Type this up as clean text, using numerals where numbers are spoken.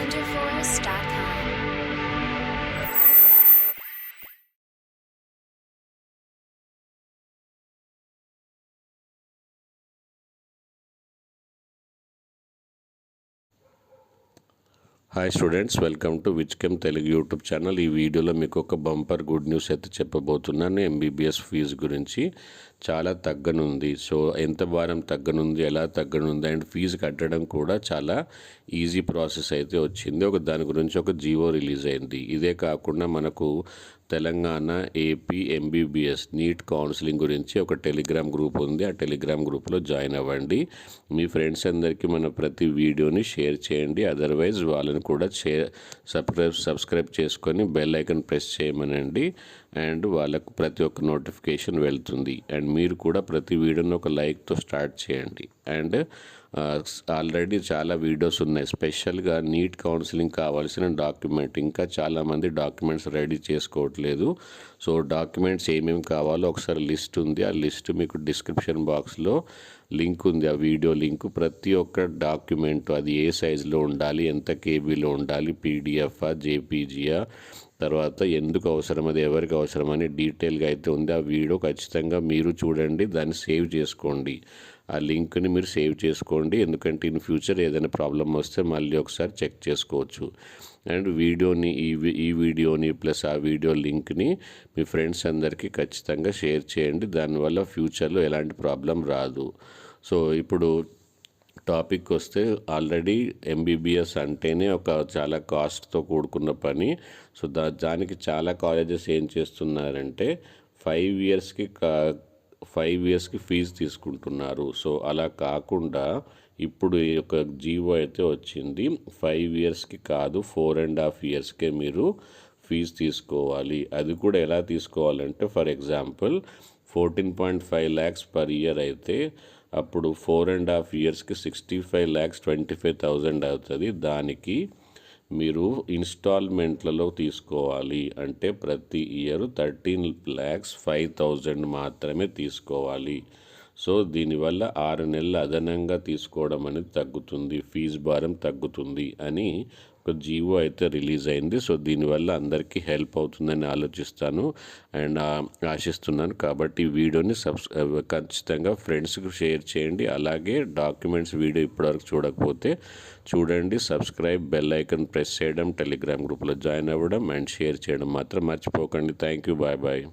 wonderforce.com. Hi students, welcome to విజ్కెమ్ Telugu YouTube channel. ఈ వీడియోలో మీకు ఒక బంపర్ గుడ్ న్యూస్ అయితే చెప్పబోతున్నాను. ఎంబీబీఎస్ ఫీజు గురించి చాలా తగ్గనుంది. సో ఎంత భారం తగ్గనుంది, ఎలా తగ్గనుంది అండ్ ఫీజు కట్టడం కూడా చాలా ఈజీ ప్రాసెస్ అయితే వచ్చింది. దాని గురించి ఒక జీవో రిలీజ్ అయింది. ఇదే కాకుండా మనకు Telangana AP MBBS NEET counselling గురించి ఒక టెలిగ్రామ్ గ్రూప్ ఉంది. ఆ టెలిగ్రామ్ గ్రూప్లో జాయిన్ అవ్వండి. మీ ఫ్రెండ్స్ అందరికీ మన ప్రతి వీడియోని షేర్ చేయండి. అదర్వైజ్ వాళ్ళని కూడా సబ్స్క్రైబ్ చేసుకొని బెల్ ఐకాన్ ప్రెస్ చేయమనండి. అండ్ వాళ్ళకు ప్రతి ఒక్క నోటిఫికేషన్ వెళ్తుంది. అండ్ మీరు కూడా ప్రతి వీడియోని ఒక లైక్తో స్టార్ట్ చేయండి. అండ్ ఆల్రెడీ చాలా వీడియోస్ ఉన్నాయి. స్పెషల్గా నీట్ కౌన్సిలింగ్ కావాల్సిన డాక్యుమెంట్ ఇంకా చాలామంది డాక్యుమెంట్స్ రెడీ చేసుకోవట్లేదు. సో డాక్యుమెంట్స్ ఏమేమి కావాలో ఒకసారి లిస్ట్ ఉంది. ఆ లిస్ట్ మీకు డిస్క్రిప్షన్ బాక్స్లో లింక్ ఉంది. ఆ వీడియో లింక్ ప్రతి ఒక్క డాక్యుమెంట్ అది ఏ సైజులో ఉండాలి, ఎంత కేబీలో ఉండాలి, పీడిఎఫా జేపీజీయా, తర్వాత ఎందుకు అవసరం, అది ఎవరికి అవసరం అని డీటెయిల్గా అయితే ఉంది. ఆ వీడియో ఖచ్చితంగా మీరు చూడండి, దాన్ని సేవ్ చేసుకోండి. ఆ లింక్ని మీరు సేవ్ చేసుకోండి, ఎందుకంటే ఇన్ ఫ్యూచర్ ఏదైనా ప్రాబ్లం వస్తే మళ్ళీ ఒకసారి చెక్ చేసుకోవచ్చు. అండ్ ఈ వీడియోని ప్లస్ ఆ వీడియో లింక్ని మీ ఫ్రెండ్స్ అందరికీ ఖచ్చితంగా షేర్ చేయండి. దానివల్ల ఫ్యూచర్లో ఎలాంటి ప్రాబ్లం రాదు. సో ఇప్పుడు టాపిక్ వస్తే, ఆల్రెడీ ఎంబీబీఎస్ అంటేనే ఒక చాలా కాస్ట్తో కూడుకున్న పని. సో దానికి చాలా కాలేజెస్ ఏం చేస్తున్నారంటే 5 ఇయర్స్కి ఫీజు తీసుకుంటున్నారు. సో అలా కాకుండా ఇప్పుడు ఈ యొక్క జీవో అయితే వచ్చింది. 5 ఇయర్స్కి కాదు, 4.5 ఇయర్స్కే మీరు ఫీజు తీసుకోవాలి. అది కూడా ఎలా తీసుకోవాలంటే, for example 14.5 lakhs per year అయితే అప్పుడు 4.5 ఇయర్స్కి 65,25,000 అవుతుంది. దానికి మీరు ఇన్స్టాల్మెంట్లలో తీసుకోవాలి. అంటే ప్రతి ఇయర్ 13,05,000 మాత్రమే తీసుకోవాలి. సో దీనివల్ల 6 నెలలు అదనంగా తీసుకోవడం అనేది తగ్గుతుంది, ఫీజు భారం తగ్గుతుంది అని ఒక జీవో అయితే రిలీజ్ అయింది. సో దీనివల్ల అందరికీ హెల్ప్ అవుతుందని ఆశిస్తున్నాను. కాబట్టి ఈ వీడియోని ఖచ్చితంగా ఫ్రెండ్స్కి షేర్ చేయండి. అలాగే డాక్యుమెంట్స్ వీడియో ఇప్పటివరకు చూడకపోతే చూడండి, సబ్స్క్రైబ్, బెల్ ఐకాన్ ప్రెస్ చేయడం, టెలిగ్రామ్ గ్రూప్లో జాయిన్ అవ్వడం అండ్ షేర్ చేయడం మాత్రం మర్చిపోకండి. థ్యాంక్ యూ, బాయ్ బాయ్.